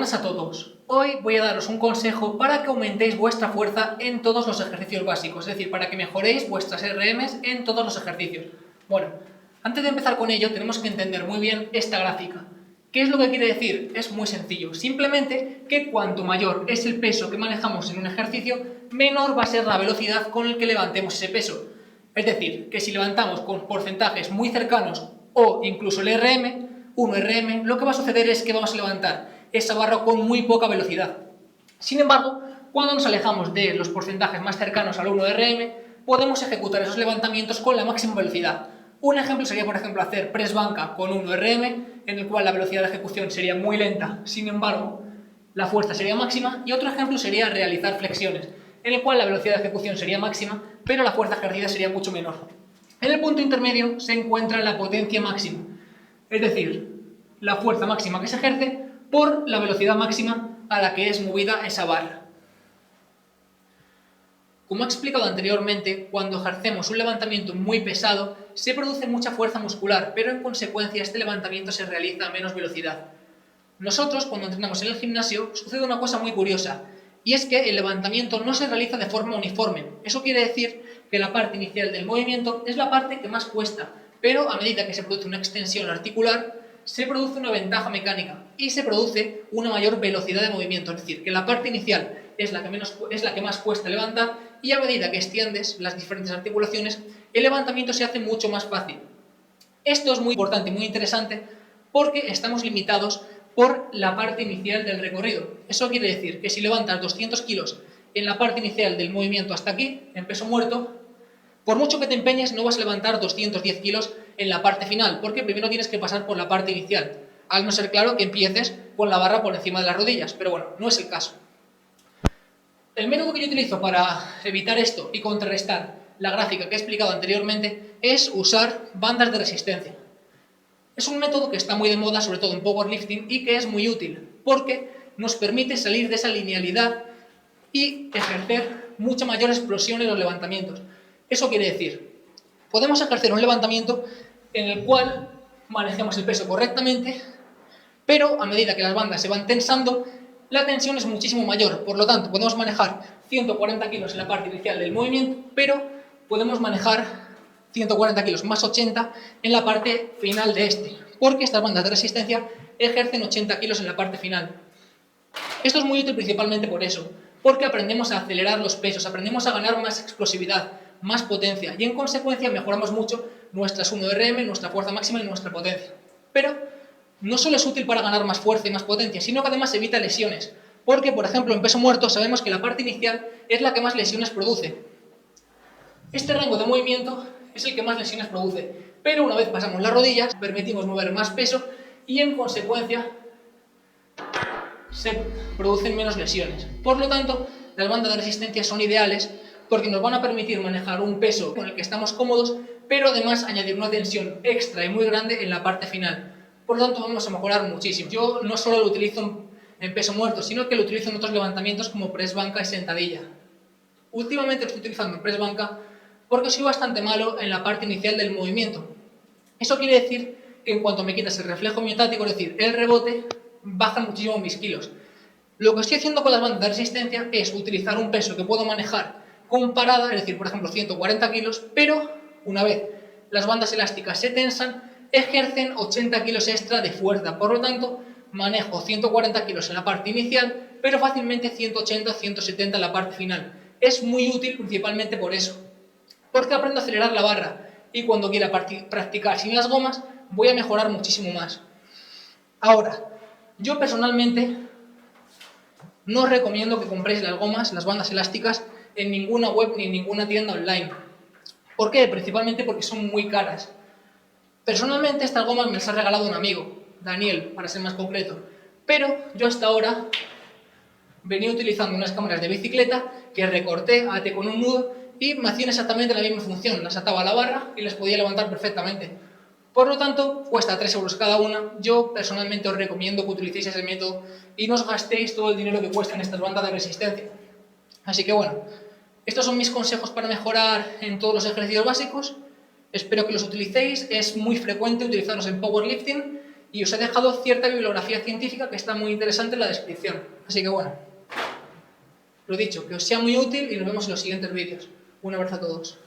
buenas a todos. Hoy voy a daros un consejo para que aumentéis vuestra fuerza en todos los ejercicios básicos, es decir, para que mejoréis vuestras RMs en todos los ejercicios. Bueno, antes de empezar con ello tenemos que entender muy bien esta gráfica. ¿Qué es lo que quiere decir? Es muy sencillo, simplemente que cuanto mayor es el peso que manejamos en un ejercicio, menor va a ser la velocidad con el que levantemos ese peso. Es decir, que si levantamos con porcentajes muy cercanos o incluso el RM, 1 RM, lo que va a suceder es que vamos a levantar esa barra con muy poca velocidad. Sin embargo, cuando nos alejamos de los porcentajes más cercanos al 1 RM, podemos ejecutar esos levantamientos con la máxima velocidad. Un ejemplo sería, por ejemplo, hacer press banca con 1 RM, en el cual la velocidad de ejecución sería muy lenta, sin embargo, la fuerza sería máxima, y otro ejemplo sería realizar flexiones, en el cual la velocidad de ejecución sería máxima, pero la fuerza ejercida sería mucho menor. En el punto intermedio se encuentra la potencia máxima, es decir, la fuerza máxima que se ejerce por la velocidad máxima a la que es movida esa barra. Como he explicado anteriormente, cuando ejercemos un levantamiento muy pesado, se produce mucha fuerza muscular, pero en consecuencia este levantamiento se realiza a menos velocidad. Nosotros, cuando entrenamos en el gimnasio, sucede una cosa muy curiosa, y es que el levantamiento no se realiza de forma uniforme. Eso quiere decir que la parte inicial del movimiento es la parte que más cuesta, pero a medida que se produce una extensión articular, se produce una ventaja mecánica y se produce una mayor velocidad de movimiento. Es decir, que la parte inicial es la que más cuesta levantar, y a medida que extiendes las diferentes articulaciones, el levantamiento se hace mucho más fácil. Esto es muy importante y muy interesante porque estamos limitados por la parte inicial del recorrido. Eso quiere decir que si levantas 200 kilos en la parte inicial del movimiento hasta aquí, en peso muerto, por mucho que te empeñes no vas a levantar 210 kilos en la parte final, porque primero tienes que pasar por la parte inicial, al no ser claro que empieces con la barra por encima de las rodillas, pero bueno, no es el caso. El método que yo utilizo para evitar esto y contrarrestar la gráfica que he explicado anteriormente es usar bandas de resistencia. Es un método que está muy de moda, sobre todo en powerlifting, y que es muy útil, porque nos permite salir de esa linealidad y ejercer mucha mayor explosión en los levantamientos. Eso quiere decir, podemos ejercer un levantamiento en el cual manejemos el peso correctamente, pero a medida que las bandas se van tensando, la tensión es muchísimo mayor. Por lo tanto, podemos manejar 140 kilos en la parte inicial del movimiento, pero podemos manejar 140 kilos más 80 en la parte final de este, porque estas bandas de resistencia ejercen 80 kilos en la parte final. Esto es muy útil principalmente por eso, porque aprendemos a acelerar los pesos, aprendemos a ganar más explosividad, más potencia, y en consecuencia mejoramos mucho nuestras 1RM, nuestra fuerza máxima y nuestra potencia. Pero no solo es útil para ganar más fuerza y más potencia, sino que además evita lesiones, porque, por ejemplo, en peso muerto sabemos que la parte inicial es la que más lesiones produce. Este rango de movimiento es el que más lesiones produce, pero una vez pasamos las rodillas, permitimos mover más peso y en consecuencia se producen menos lesiones. Por lo tanto, las bandas de resistencia son ideales porque nos van a permitir manejar un peso con el que estamos cómodos, pero además añadir una tensión extra y muy grande en la parte final. Por lo tanto, vamos a mejorar muchísimo. Yo no solo lo utilizo en peso muerto, sino que lo utilizo en otros levantamientos como press banca y sentadilla. Últimamente lo estoy utilizando en press banca porque soy bastante malo en la parte inicial del movimiento. Eso quiere decir que en cuanto me quitas el reflejo miotático, es decir, el rebote, bajan muchísimo mis kilos. Lo que estoy haciendo con las bandas de resistencia es utilizar un peso que puedo manejar con parada, es decir, por ejemplo, 140 kilos, pero una vez las bandas elásticas se tensan, ejercen 80 kilos extra de fuerza. Por lo tanto, manejo 140 kilos en la parte inicial, pero fácilmente 180-170 en la parte final. Es muy útil principalmente por eso, porque aprendo a acelerar la barra y cuando quiera practicar sin las gomas, voy a mejorar muchísimo más. Ahora, yo personalmente no os recomiendo que compréis las gomas, las bandas elásticas, en ninguna web ni en ninguna tienda online. ¿Por qué? Principalmente porque son muy caras. Personalmente estas gomas me las ha regalado un amigo, Daniel, para ser más concreto. Pero yo hasta ahora venía utilizando unas cámaras de bicicleta que recorté, até con un nudo y me hacían exactamente la misma función. Las ataba a la barra y las podía levantar perfectamente. Por lo tanto, cuesta 3 euros cada una. Yo personalmente os recomiendo que utilicéis ese método y no os gastéis todo el dinero que cuestan estas bandas de resistencia. Así que bueno, estos son mis consejos para mejorar en todos los ejercicios básicos. Espero que los utilicéis. Es muy frecuente utilizarlos en powerlifting y os he dejado cierta bibliografía científica que está muy interesante en la descripción. Así que bueno, lo dicho, que os sea muy útil y nos vemos en los siguientes vídeos. Un abrazo a todos.